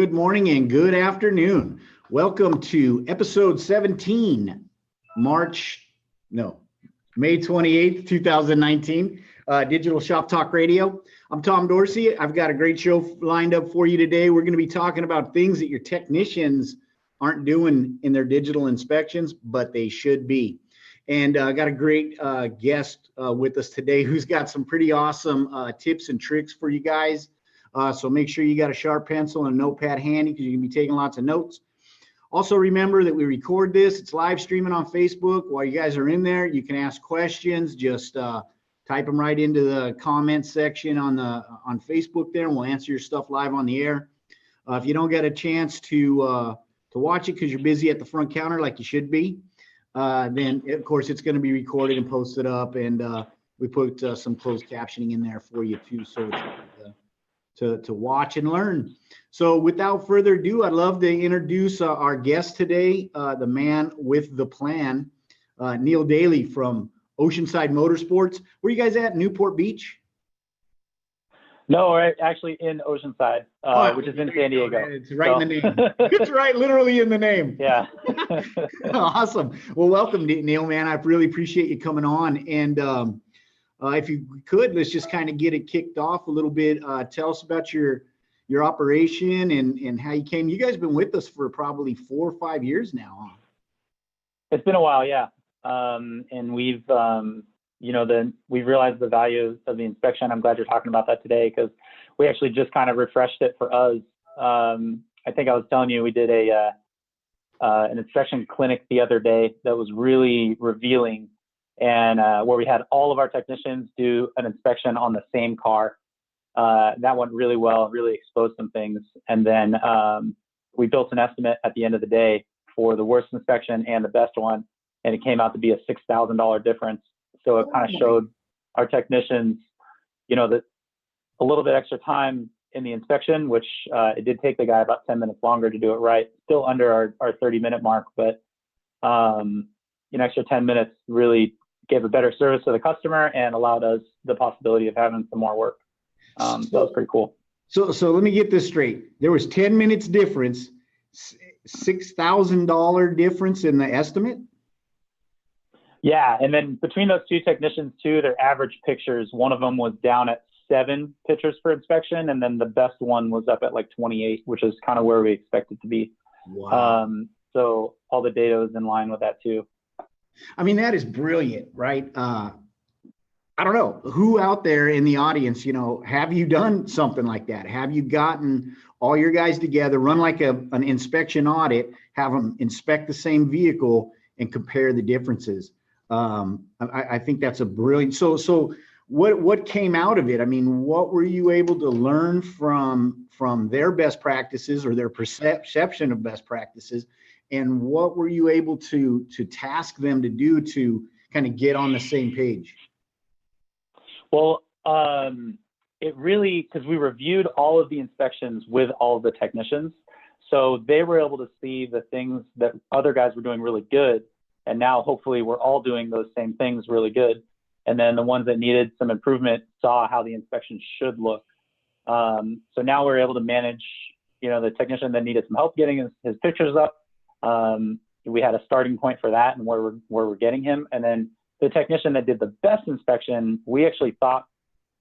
Good morning and good afternoon. Welcome to episode 17, May 28th, 2019, Digital ShopTalk Radio. I'm Tom Dorsey. I've got a great show lined up for you today. We're going to be talking about things that your technicians aren't doing in their digital inspections, but they should be. And I got a great guest with us today who's got some pretty awesome tips and tricks for you guys. So make sure you got a sharp pencil and a notepad handy because you're going to be taking lots of notes. Also remember that we record this. It's live streaming on Facebook. While you guys are in there, you can ask questions. Just type them right into the comments section on Facebook there, and we'll answer your stuff live on the air. If you don't get a chance to watch it because you're busy at the front counter like you should be, then of course it's going to be recorded and posted up, and we put some closed captioning in there for you too, so it's to watch and learn. So without further ado, I'd love to introduce our guest today, the man with the plan, Neil Daly from Oceanside Motorsports. Where are you guys at? Newport Beach? No, we're actually in Oceanside, which is in San Diego. It's right in the name. It's right, literally in the name. Yeah. Awesome. Well, welcome, Neil, man. I really appreciate you coming on. And if you could, let's just kind of get it kicked off a little bit. Tell us about your operation and how you came. You guys have been with us for probably 4 or 5 years now, huh? It's been a while, yeah. And we've, we've realized the value of the inspection. I'm glad you're talking about that today because we actually just kind of refreshed it for us. I think I was telling you we did an inspection clinic the other day that was really revealing, and where we had all of our technicians do an inspection on the same car. That went really well, really exposed some things. And then we built an estimate at the end of the day for the worst inspection and the best one, and it came out to be a $6,000 difference. So it kind of showed our technicians, that a little bit extra time in the inspection, which it did take the guy about 10 minutes longer to do it right, still under our 30-minute mark, but an extra 10 minutes really gave a better service to the customer and allowed us the possibility of having some more work. So that was pretty cool. So let me get this straight. There was 10 minutes difference, $6,000 difference in the estimate? Yeah, and then between those two technicians too, their average pictures, one of them was down at 7 pictures per inspection, and then the best one was up at like 28, which is kind of where we expect it to be. Wow. So all the data was in line with that too. I mean, that is brilliant, right? I don't know who out there in the audience, have you done something like that? Have you gotten all your guys together, run like an inspection audit, have them inspect the same vehicle and compare the differences? I think that's a brilliant. So what came out of it? I mean, what were you able to learn from their best practices or their perception of best practices? And what were you able to task them to do to kind of get on the same page? Well, it really, because we reviewed all of the inspections with all of the technicians. So they were able to see the things that other guys were doing really good. And now hopefully we're all doing those same things really good. And then the ones that needed some improvement saw how the inspection should look. So now we're able to manage, the technician that needed some help getting his pictures up. We had a starting point for that and where we're getting him. And then the technician that did the best inspection, we actually thought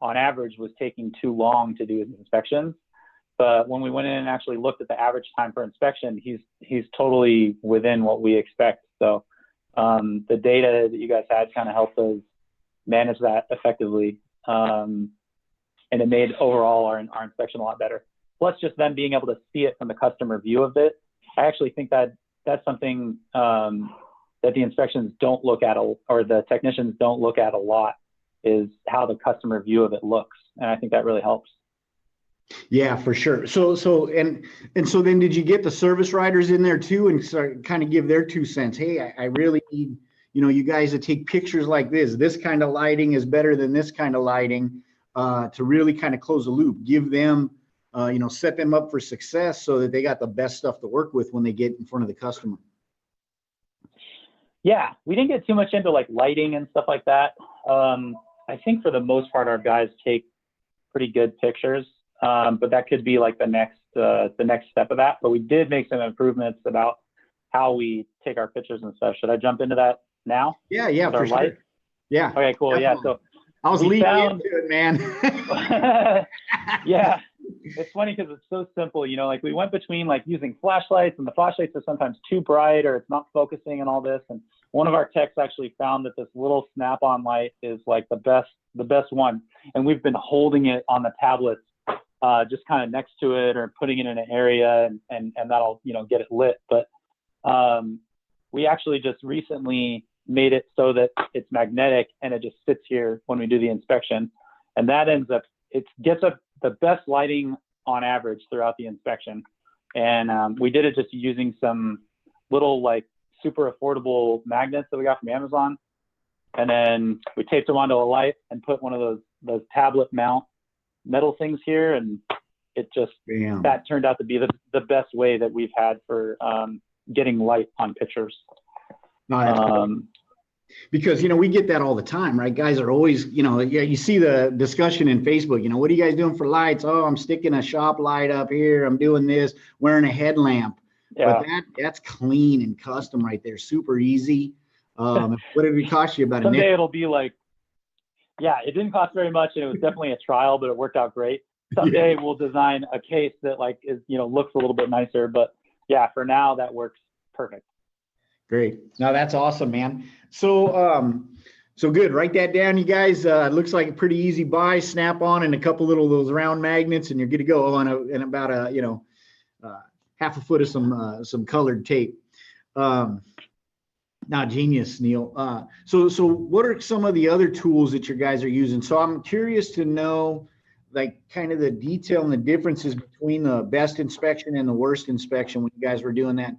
on average was taking too long to do his inspections. But when we went in and actually looked at the average time per inspection, he's totally within what we expect. So the data that you guys had kind of helped us manage that effectively. And it made overall our inspection a lot better. Plus just them being able to see it from the customer view of it. I actually think that that's something that the inspections don't look at, or the technicians don't look at a lot, is how the customer view of it looks. And I think that really helps. Yeah, for sure. So then did you get the service writers in there too and start kind of give their 2 cents? Hey, I really need, you guys to take pictures like this kind of lighting is better than this kind of lighting, to really kind of close the loop, give them, set them up for success so that they got the best stuff to work with when they get in front of the customer. Yeah, we didn't get too much into like lighting and stuff like that. I think for the most part, our guys take pretty good pictures. But that could be like the next the next step of that, but we did make some improvements about how we take our pictures and stuff. Should I jump into that now? Yeah, for light? Sure. Yeah. Okay, cool. Definitely. Yeah. So I was leading into it, man. Yeah. It's funny because it's so simple, you know, like we went between like using flashlights, and the flashlights are sometimes too bright or it's not focusing and all this. And one of our techs actually found that this little snap-on light is like the best one. And we've been holding it on the tablets, just kind of next to it or putting it in an area, and that'll, you know, get it lit. But we actually just recently made it so that it's magnetic and it just sits here when we do the inspection. And that it gets up the best lighting on average throughout the inspection. And we did it just using some little like super affordable magnets that we got from Amazon. And then we taped them onto a light and put one of those tablet mount metal things here. And it just, that turned out to be the best way that we've had for getting light on pictures. No, that's cool. Because, you know, we get that all the time, right? Guys are always, you know, you see the discussion in Facebook, you know, what are you guys doing for lights? Oh, I'm sticking a shop light up here. I'm doing this, wearing a headlamp. Yeah. But that's clean and custom right there. Super easy. What did it cost you? About someday it'll be like, yeah, it didn't cost very much, and it was definitely a trial, but it worked out great. Someday we'll design a case that like is, you know, looks a little bit nicer, but yeah, for now that works perfect. Great. No, that's awesome, man. So, so good. Write that down, you guys. It looks like a pretty easy buy. Snap on and a couple little of those round magnets, and you're good to go on in about a, you know, half a foot of some colored tape. Now, genius, Neil. So what are some of the other tools that your guys are using? So I'm curious to know, like, kind of the detail and the differences between the best inspection and the worst inspection when you guys were doing that.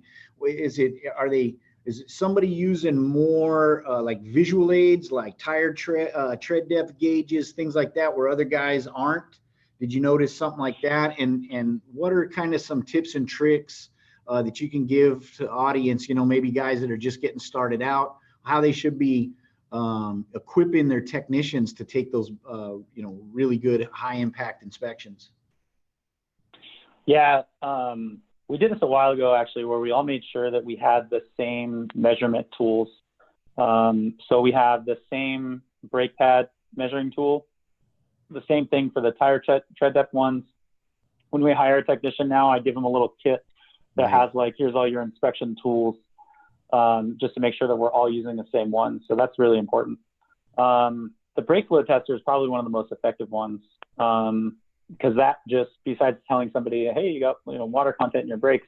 Is it somebody using more like visual aids, like tire tread depth gauges, things like that, where other guys aren't? Did you notice something like that? And what are kind of some tips and tricks that you can give to the audience, you know, maybe guys that are just getting started out, how they should be equipping their technicians to take those, you know, really good high impact inspections? Yeah. We did this a while ago, actually, where we all made sure that we had the same measurement tools. So we have the same brake pad measuring tool, the same thing for the tire tread depth ones. When we hire a technician now, I give them a little kit that has like, here's all your inspection tools, just to make sure that we're all using the same one. So that's really important. The brake fluid tester is probably one of the most effective ones. Because that just, besides telling somebody, hey, you got, you know, water content in your brakes,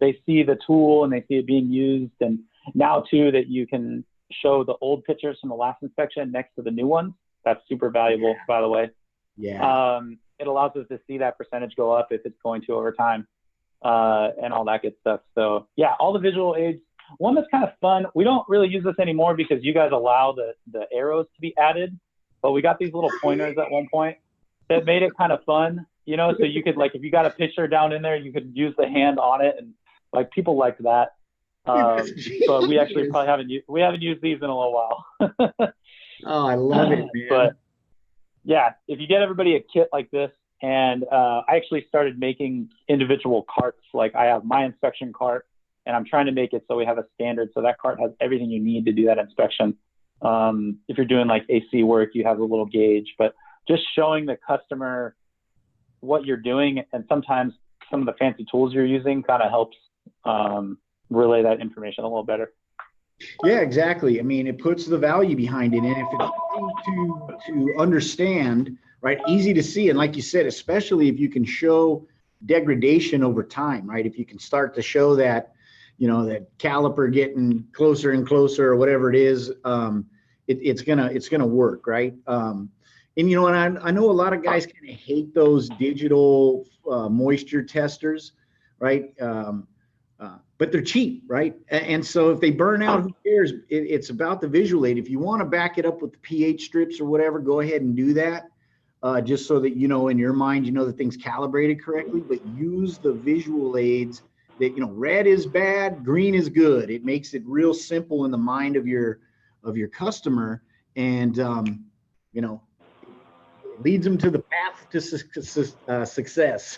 they see the tool and they see it being used. And now too, that you can show the old pictures from the last inspection next to the new ones. That's super valuable, by the way. Yeah. It allows us to see that percentage go up if it's going to over time, and all that good stuff. So yeah, all the visual aids. One that's kind of fun. We don't really use this anymore because you guys allow the arrows to be added, but we got these little pointers at one point that made it kind of fun, you know, so you could, like, if you got a picture down in there, you could use the hand on it, and like people liked that. But we actually probably haven't used these in a little while. Oh, I love it, man. But yeah, if you get everybody a kit like this, and I actually started making individual carts. Like I have my inspection cart, and I'm trying to make it so we have a standard, so that cart has everything you need to do that inspection. If you're doing like AC work, you have a little gauge, but just showing the customer what you're doing, and sometimes some of the fancy tools you're using kind of helps relay that information a little better. Yeah, exactly. I mean, it puts the value behind it, and if it's easy to understand, right, easy to see, and like you said, especially if you can show degradation over time, right? If you can start to show that, you know, that caliper getting closer and closer, or whatever it is, it's gonna work, right? And, you know, and I know a lot of guys kind of hate those digital moisture testers, right? But they're cheap, right? And so if they burn out, who cares? It's about the visual aid. If you want to back it up with the pH strips or whatever, go ahead and do that, just so that, you know, in your mind, you know, the thing's calibrated correctly. But use the visual aids that, you know, red is bad, green is good. It makes it real simple in the mind of your customer, and you know, leads them to the path to success.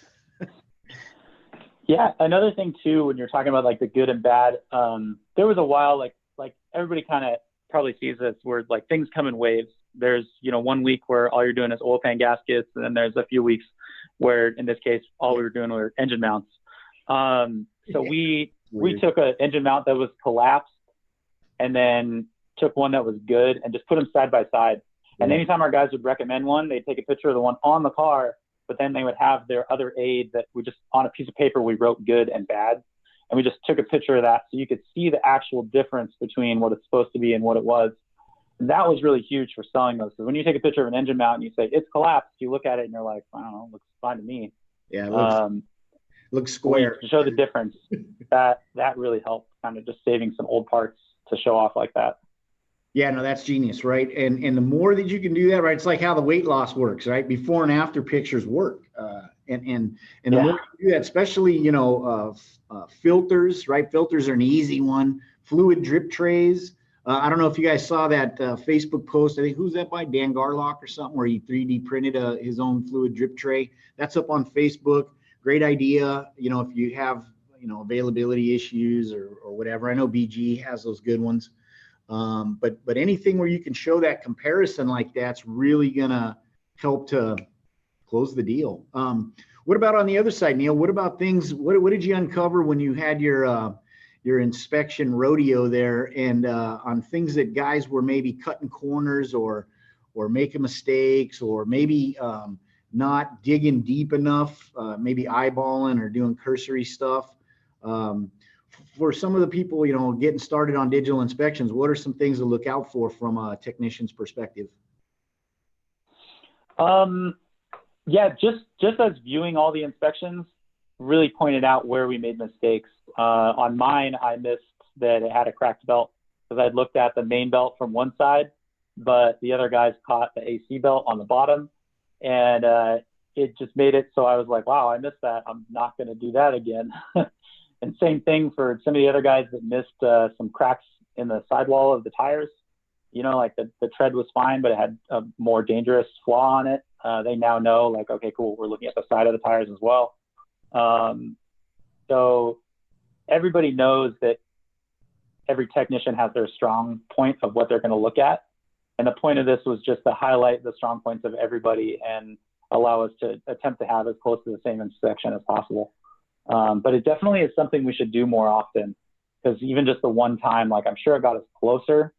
Yeah, another thing too, when you're talking about like the good and bad, there was a while like everybody kind of probably sees this where like things come in waves. There's, one week where all you're doing is oil pan gaskets, and then there's a few weeks where, in this case, all we were doing were engine mounts. So we took an engine mount that was collapsed, and then took one that was good, and just put them side by side. And anytime our guys would recommend one, they'd take a picture of the one on the car, but then they would have their other aid that we just, on a piece of paper, we wrote good and bad. And we just took a picture of that so you could see the actual difference between what it's supposed to be and what it was. And that was really huge for selling those. So when you take a picture of an engine mount and you say, it's collapsed, you look at it and you're like, I don't know, looks fine to me. Yeah, it looks square. To show the difference, that really helped, kind of just saving some old parts to show off like that. Yeah, no, that's genius, right? And the more that you can do that, right? It's like how the weight loss works, right? Before and after pictures work. And the more you do that, especially, filters, right? Filters are an easy one. Fluid drip trays. I don't know if you guys saw that Facebook post. I think, who's that by? Dan Garlock or something, where he 3D printed his own fluid drip tray. That's up on Facebook. Great idea. If you have, availability issues or whatever. I know BG has those good ones. But anything where you can show that comparison like that's really gonna help to close the deal. What about on the other side, Neil? What about things? What did you uncover when you had your inspection rodeo there, and on things that guys were maybe cutting corners or making mistakes, or maybe not digging deep enough, maybe eyeballing or doing cursory stuff? For some of the people, getting started on digital inspections, what are some things to look out for from a technician's perspective? Yeah, just as viewing all the inspections really pointed out where we made mistakes. On mine, I missed that it had a cracked belt because I'd looked at the main belt from one side, but the other guys caught the AC belt on the bottom, and it just made it so I was like, wow, I missed that. I'm not going to do that again. And same thing for some of the other guys that missed some cracks in the sidewall of the tires. Like the tread was fine, but it had a more dangerous flaw on it. They now know, like, okay, cool, we're looking at the side of the tires as well. So everybody knows that every technician has their strong point of what they're going to look at. And the point of this was just to highlight the strong points of everybody and allow us to attempt to have as close to the same inspection as possible. But it definitely is something we should do more often, because even just the one time, like, I'm sure it got us closer,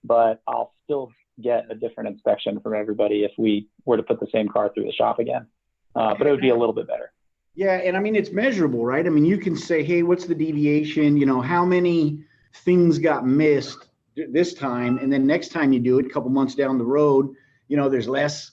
but I'll still get a different inspection from everybody if we were to put the same car through the shop again. But it would be a little bit better. Yeah, and I mean, it's measurable, right? I mean, you can say, hey, what's the deviation? How many things got missed this time? And then next time you do it, a couple months down the road, there's less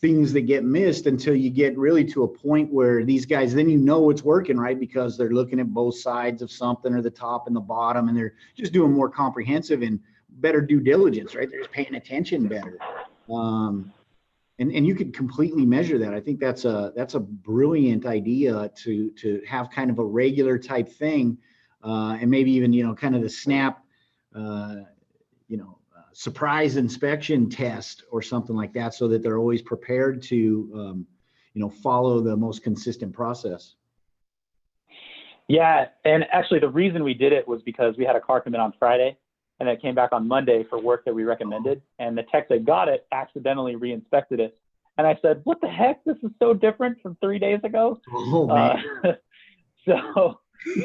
things that get missed until you get really to a point where these guys, then it's working, right? Because they're looking at both sides of something, or the top and the bottom, and they're just doing more comprehensive and better due diligence, right? They're just paying attention better. And you could completely measure that. I think that's a brilliant idea to have kind of a regular type thing, and maybe even, kind of the snap, surprise inspection test or something like that, so that they're always prepared to, follow the most consistent process. Yeah. And actually the reason we did it was because we had a car come in on Friday, and it came back on Monday for work that we recommended. And the tech that got it accidentally re-inspected it. And I said, what the heck? This is so different from 3 days ago. Oh, man. So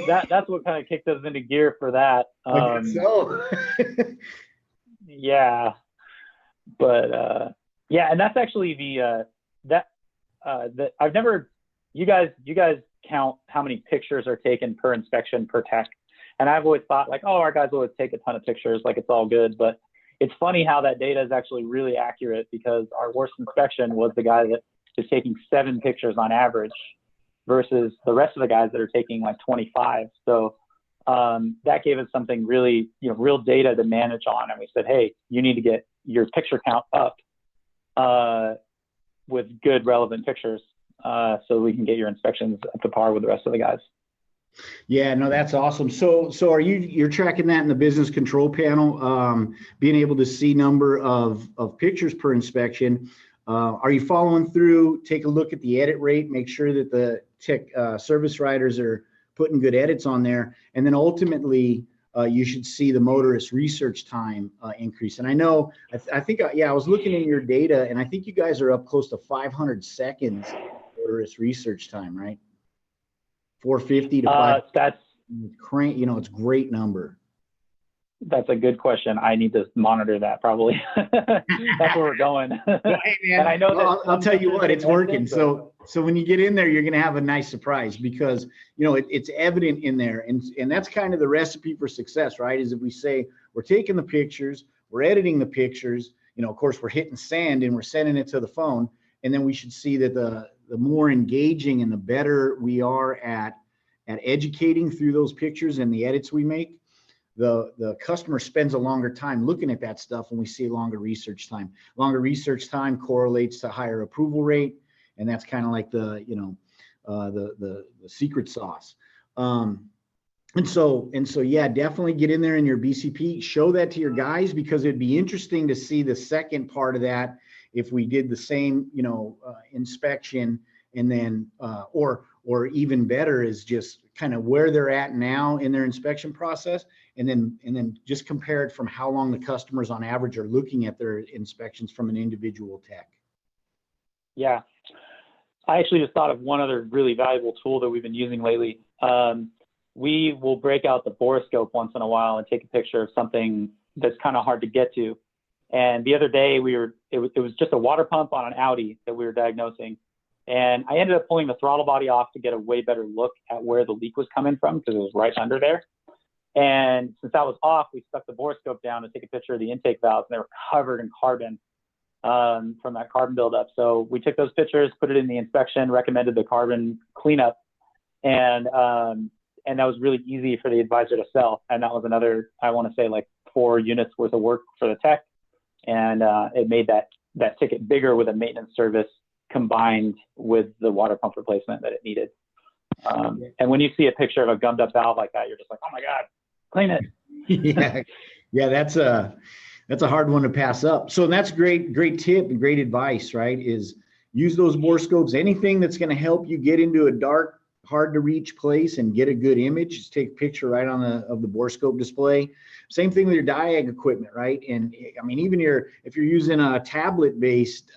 that's what kind of kicked us into gear for that. I guess so. Yeah, but yeah, and that's actually I've never, you guys count how many pictures are taken per inspection per tech, and I've always thought, like, oh, our guys always take a ton of pictures, like it's all good. But it's funny how that data is actually really accurate, because our worst inspection was the guy that is taking 7 pictures on average versus the rest of the guys that are taking like 25. So that gave us something really, real data to manage on. And we said, hey, you need to get your picture count up with good relevant pictures, so we can get your inspections up to par with the rest of the guys. Yeah, no, that's awesome. So are you're tracking that in the business control panel, being able to see number of pictures per inspection. Are you following through? Take a look at the edit rate, make sure that the tech service writers are putting good edits on there. And then ultimately, you should see the motorist research time increase. And I know, I think, I was looking in your data, and I think you guys are up close to 500 seconds motorist research time, right? 450 to 5. That's it's a great number. That's a good question. I need to monitor that probably. That's where we're going. Well, hey, man, and I know I'll tell you what, it's working. So when you get in there, you're going to have a nice surprise because, it's evident in there. And that's kind of the recipe for success, right? Is if we say we're taking the pictures, we're editing the pictures, of course, we're hitting send and we're sending it to the phone. And then we should see that the more engaging and the better we are at educating through those pictures and the edits we make, the customer spends a longer time looking at that stuff, and we see longer research time. Longer research time correlates to higher approval rate, and that's kind of like the secret sauce. And so yeah, definitely get in there in your BCP, show that to your guys, because it'd be interesting to see the second part of that if we did the same inspection, and then or even better is just kind of where they're at now in their inspection process, and then just compare it from how long the customers on average are looking at their inspections from an individual tech. Yeah, I actually just thought of one other really valuable tool that we've been using lately. We will break out the borescope once in a while and take a picture of something that's kind of hard to get to. And the other day it was just a water pump on an Audi that we were diagnosing. And I ended up pulling the throttle body off to get a way better look at where the leak was coming from, because it was right under there. And since that was off, we stuck the borescope down to take a picture of the intake valves, and they were covered in carbon from that carbon buildup. So we took those pictures, put it in the inspection, recommended the carbon cleanup, and that was really easy for the advisor to sell. And that was another, I want to say, like 4 units worth of work for the tech. And it made that ticket bigger with a maintenance service combined with the water pump replacement that it needed. And when you see a picture of a gummed up valve like that, you're just like, oh my God, clean it. Yeah, that's a hard one to pass up. So that's great tip and great advice, right? Is use those borescopes, anything that's going to help you get into a dark, hard to reach place and get a good image. Just take a picture right of the borescope display. Same thing with your diag equipment, right? And I mean, even if you're using a tablet based,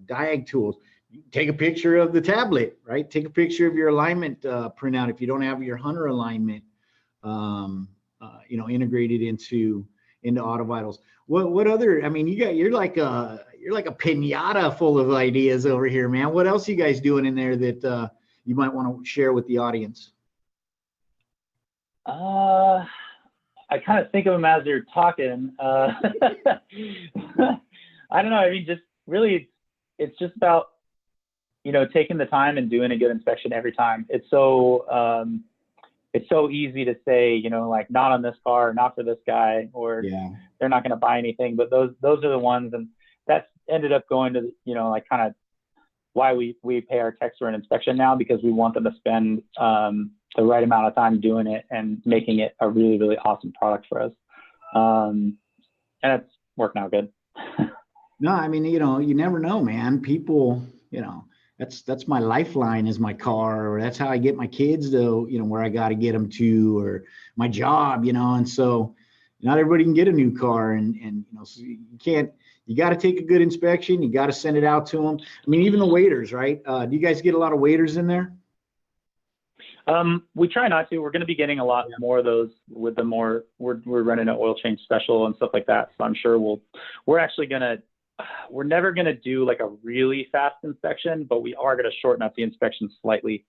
diag tools, take a picture of the tablet, right? Take a picture of your alignment printout if you don't have your Hunter alignment, integrated into Auto Vitals. What other? I mean, you're like a piñata full of ideas over here, man. What else are you guys doing in there that you might want to share with the audience? I kind of think of them as you're talking. I don't know. I mean, just really, it's just about, taking the time and doing a good inspection every time. It's so easy to say, like not on this car, not for this guy, or they're not going to buy anything. But those are the ones, and that's ended up going to, like kind of why we pay our techs for an inspection now, because we want them to spend the right amount of time doing it and making it a really, really awesome product for us. And it's working out good. No, I mean, you never know, man. People, that's my lifeline is my car, or that's how I get my kids to, where I got to get them to, or my job, and so not everybody can get a new car, and so you got to take a good inspection. You got to send it out to them. I mean, even the waiters, right? Do you guys get a lot of waiters in there? We try not to. We're going to be getting a lot more of those with the more, we're running an oil change special and stuff like that. So I'm sure we're never going to do like a really fast inspection, but we are going to shorten up the inspection slightly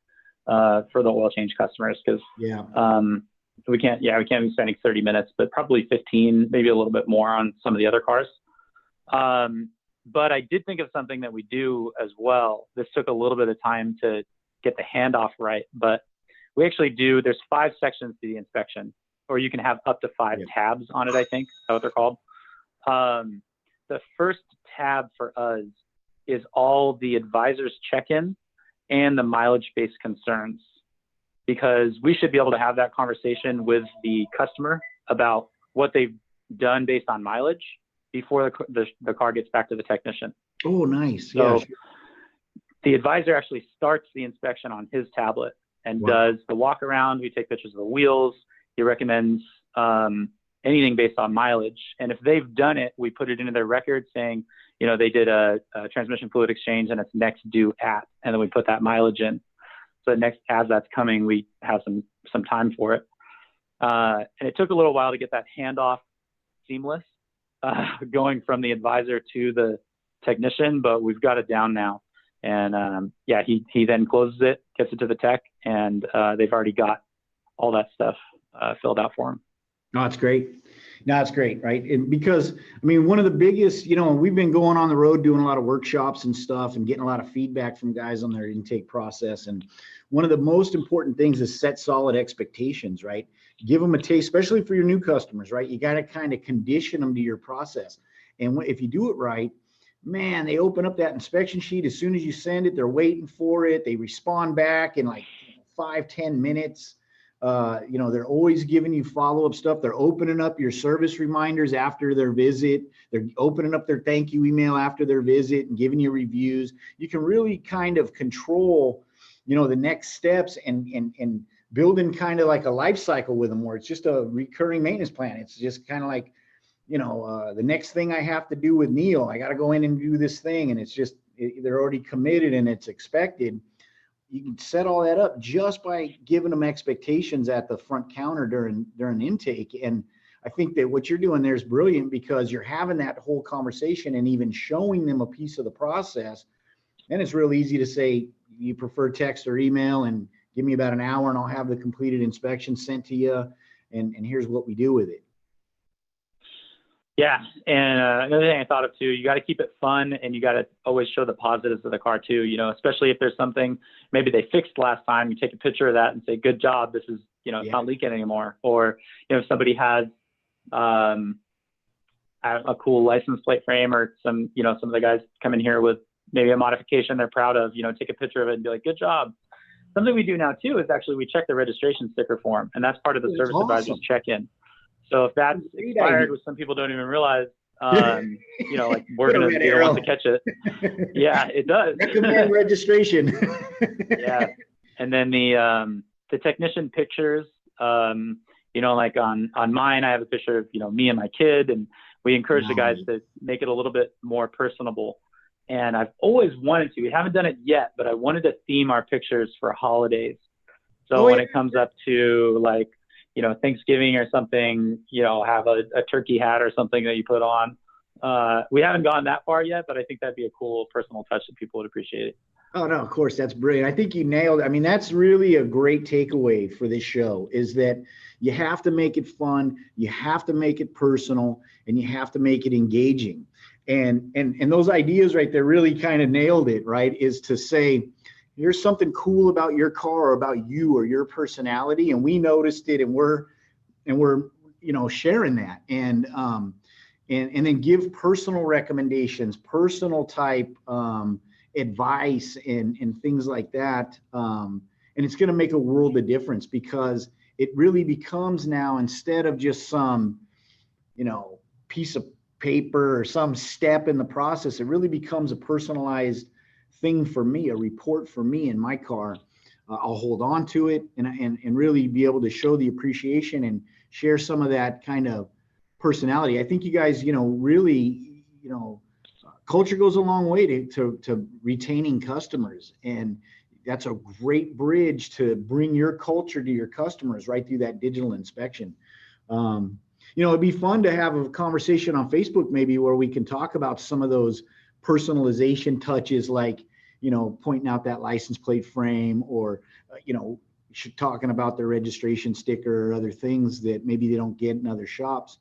for the oil change customers, because we can't be spending 30 minutes, but probably 15, maybe a little bit more on some of the other cars. But I did think of something that we do as well. This took a little bit of time to get the handoff right, but we actually do, there's 5 sections to the inspection, or you can have up to 5 tabs on it, I think. That's what they're called. The first tab for us is all the advisor's check-in and the mileage-based concerns, because we should be able to have that conversation with the customer about what they've done based on mileage before the car gets back to the technician. Oh, nice. So Yeah. the advisor actually starts the inspection on his tablet and does the walk around. We take pictures of the wheels. He recommends anything based on mileage. And if they've done it, we put it into their record saying, they did a transmission fluid exchange and it's next due at, and then we put that mileage in. So next, as that's coming, we have some time for it. And it took a little while to get that handoff seamless, going from the advisor to the technician, but we've got it down now. And he then closes it, gets it to the tech, and they've already got all that stuff filled out for him. No, it's great. No, it's great, right? And because, one of the biggest, we've been going on the road doing a lot of workshops and stuff and getting a lot of feedback from guys on their intake process. And one of the most important things is set solid expectations, right? Give them a taste, especially for your new customers, right? You got to kind of condition them to your process. And if you do it right, man, they open up that inspection sheet. As soon as you send it, they're waiting for it. They respond back in like 5-10 minutes. They're always giving you follow-up stuff. They're opening up your service reminders after their visit. They're opening up their thank you email after their visit and giving you reviews. You can really kind of control, the next steps and building kind of like a life cycle with them, where it's just a recurring maintenance plan. It's just kind of like, the next thing I have to do with Neil, I got to go in and do this thing. And it's just, they're already committed and it's expected. You can set all that up just by giving them expectations at the front counter during intake. And I think that what you're doing there is brilliant, because you're having that whole conversation and even showing them a piece of the process. And it's real easy to say, you prefer text or email, and give me about an hour and I'll have the completed inspection sent to you. And here's what we do with it. Yeah. And another thing I thought of too, you got to keep it fun, and you got to always show the positives of the car too, especially if there's something maybe they fixed last time, you take a picture of that and say, good job. This is, it's not leaking anymore. Or, if somebody has a cool license plate frame, or some of the guys come in here with maybe a modification they're proud of, take a picture of it and be like, good job. Something we do now too is actually we check the registration sticker form, and that's part of the service advisor's check-in. So if that's expired, which some people don't even realize, like we're going to be the ones to catch it. Yeah, it does. Recommend registration. Yeah. And then the technician pictures, like on mine, I have a picture of, me and my kid, and we encourage the guys to make it a little bit more personable. And I've always wanted to, we haven't done it yet, but I wanted to theme our pictures for holidays. So when it comes up to like, Thanksgiving or something, have a turkey hat or something that you put on. We haven't gone that far yet, but I think that'd be a cool personal touch that people would appreciate it. Oh, no, of course. That's brilliant. I think you nailed it. That's really a great takeaway for this show, is that you have to make it fun. You have to make it personal, and you have to make it engaging. And those ideas right there really kind of nailed it, right? Is to say, here's something cool about your car or about you or your personality, and we noticed it, and we're sharing that, and then give personal recommendations, personal type advice and things like that, and it's going to make a world of difference, because it really becomes now, instead of just some piece of paper or some step in the process, it really becomes a personalized thing for me, a report for me in my car. I'll hold on to it and really be able to show the appreciation and share some of that kind of personality. I think you guys, really, culture goes a long way to retaining customers, and that's a great bridge to bring your culture to your customers right through that digital inspection. It'd be fun to have a conversation on Facebook maybe, where we can talk about some of those personalization touches, like, pointing out that license plate frame, or, talking about their registration sticker or other things that maybe they don't get in other shops.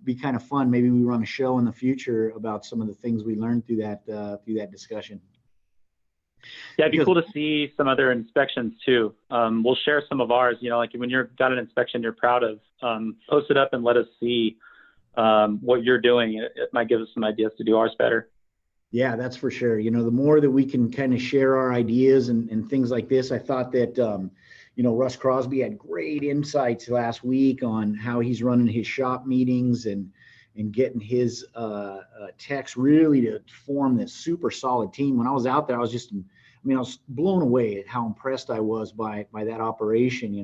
Be kind of fun. Maybe we run a show in the future about some of the things we learned through that discussion. Yeah, it'd be cool to see some other inspections too. We'll share some of ours, like when you've got an inspection you're proud of, post it up and let us see what you're doing. It might give us some ideas to do ours better. Yeah, that's for sure. The more that we can kind of share our ideas and things like this, I thought that, Russ Crosby had great insights last week on how he's running his shop meetings and and getting his techs really to form this super solid team. When I was out there, I was blown away at how impressed I was by that operation,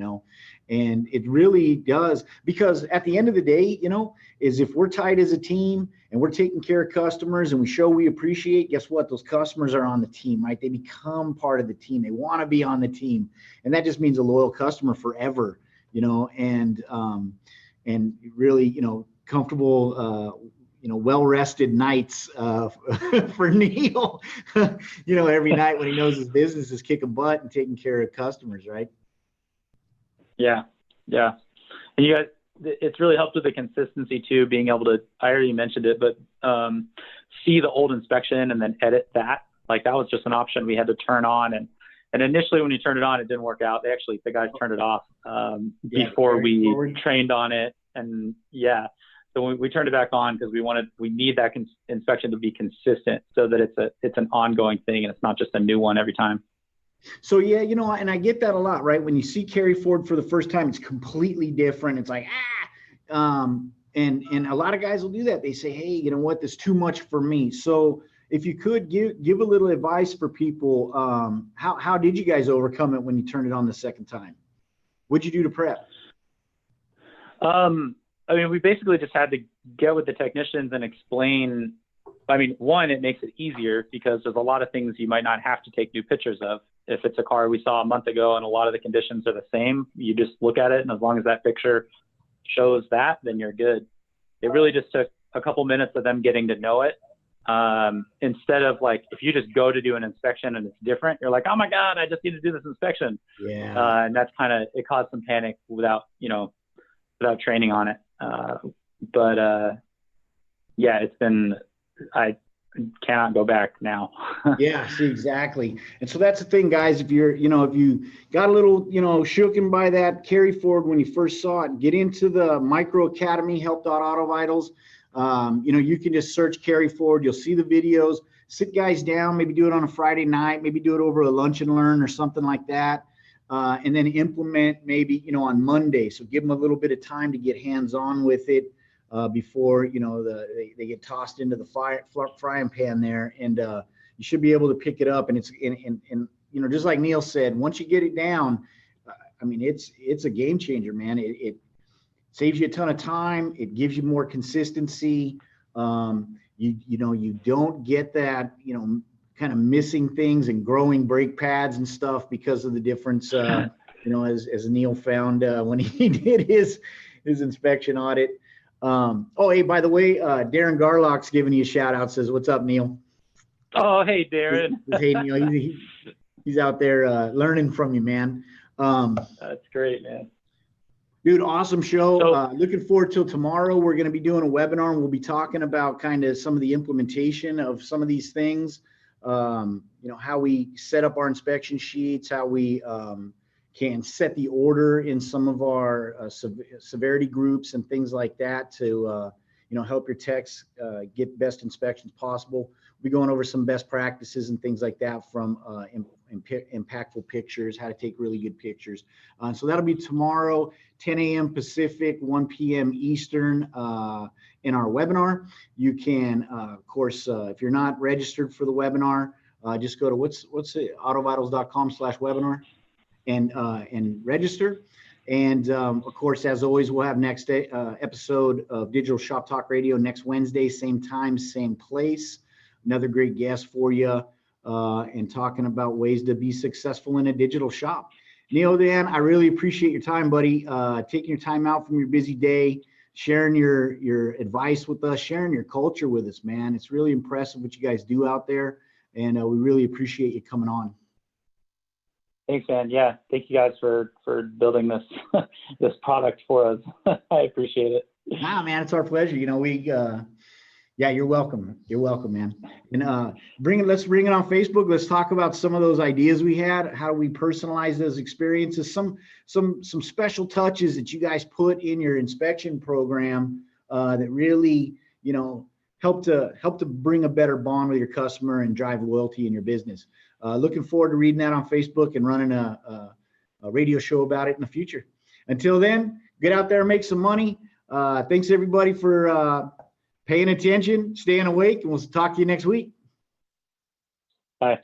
and it really does, because at the end of the day, is if we're tight as a team and we're taking care of customers and we show we appreciate, guess what? Those customers are on the team, right? They become part of the team. They want to be on the team. And that just means a loyal customer forever, and really, comfortable, well-rested nights for Neil, every night when he knows his business is kicking butt and taking care of customers, right? Yeah. And you guys, it's really helped with the consistency too, being able to, I already mentioned it, but see the old inspection and then edit that. Like that was just an option we had to turn on. And initially when you turned it on, it didn't work out. The guys turned it off before we trained on it. And so we turned it back on because we need that inspection to be consistent so that it's an ongoing thing and it's not just a new one every time. So and I get that a lot, right? When you see carry forward for the first time, it's completely different. It's like, and a lot of guys will do that. They say, hey, you know what? This is too much for me. So if you could give a little advice for people, how did you guys overcome it when you turned it on the second time? What'd you do to prep? We basically just had to get with the technicians and explain. One, it makes it easier because there's a lot of things you might not have to take new pictures of. If it's a car we saw a month ago and a lot of the conditions are the same, you just look at it, and as long as that picture shows that, then you're good. It really just took a couple minutes of them getting to know it. Instead of like, if you just go to do an inspection and it's different, you're like, oh my God, I just need to do this inspection. Yeah. And that's it caused some panic without training on it. It's been, I cannot go back now. Yeah, see, exactly. And so that's the thing, guys. If you're, if you got a little, shooken by that carry forward when you first saw it, get into the Micro Academy, help.auto vitals. You can just search carry forward. You'll see the videos. Sit guys down, maybe do it on a Friday night, maybe do it over a lunch and learn or something like that. And then implement maybe, on Monday. So give them a little bit of time to get hands-on with it before, they get tossed into the frying pan there. And you should be able to pick it up. And it's, just like Neil said, once you get it down, it's a game changer, man. It saves you a ton of time. It gives you more consistency. You don't get that, kind of missing things and growing brake pads and stuff because of the difference, as Neil found when he did his inspection audit. Hey, by the way, Darren Garlock's giving you a shout out, says, what's up, Neil? Oh, hey, Darren. Hey, Neil, he's out there learning from you, man. That's great, man. Dude, awesome show. Looking forward till tomorrow. We're going to be doing a webinar and we'll be talking about kind of some of the implementation of some of these things. How we set up our inspection sheets, how we can set the order in some of our severity groups and things like that to, help your techs get best inspections possible. We'll be going over some best practices and things like that from impactful pictures, how to take really good pictures. So that'll be tomorrow, 10 a.m. Pacific, 1 p.m. Eastern in our webinar. You can, of course, if you're not registered for the webinar, just go to what's it, autovitals.com/webinar and register. And of course, as always, we'll have next episode of Digital Shop Talk Radio next Wednesday, same time, same place. Another great guest for you and talking about ways to be successful in a digital shop. Neil, Dan, I really appreciate your time, buddy. Taking your time out from your busy day, sharing your advice with us, sharing your culture with us, man. It's really impressive what you guys do out there. And we really appreciate you coming on. Thanks, man. Yeah, thank you guys for building this this product for us. I appreciate it. Nah, man, it's our pleasure. You're welcome. You're welcome, man. And let's bring it on Facebook. Let's talk about some of those ideas we had. How do we personalize those experiences? Some special touches that you guys put in your inspection program that really, help to bring a better bond with your customer and drive loyalty in your business. Looking forward to reading that on Facebook and running a radio show about it in the future. Until then, get out there and make some money. Thanks everybody for paying attention, staying awake, and we'll talk to you next week. Bye.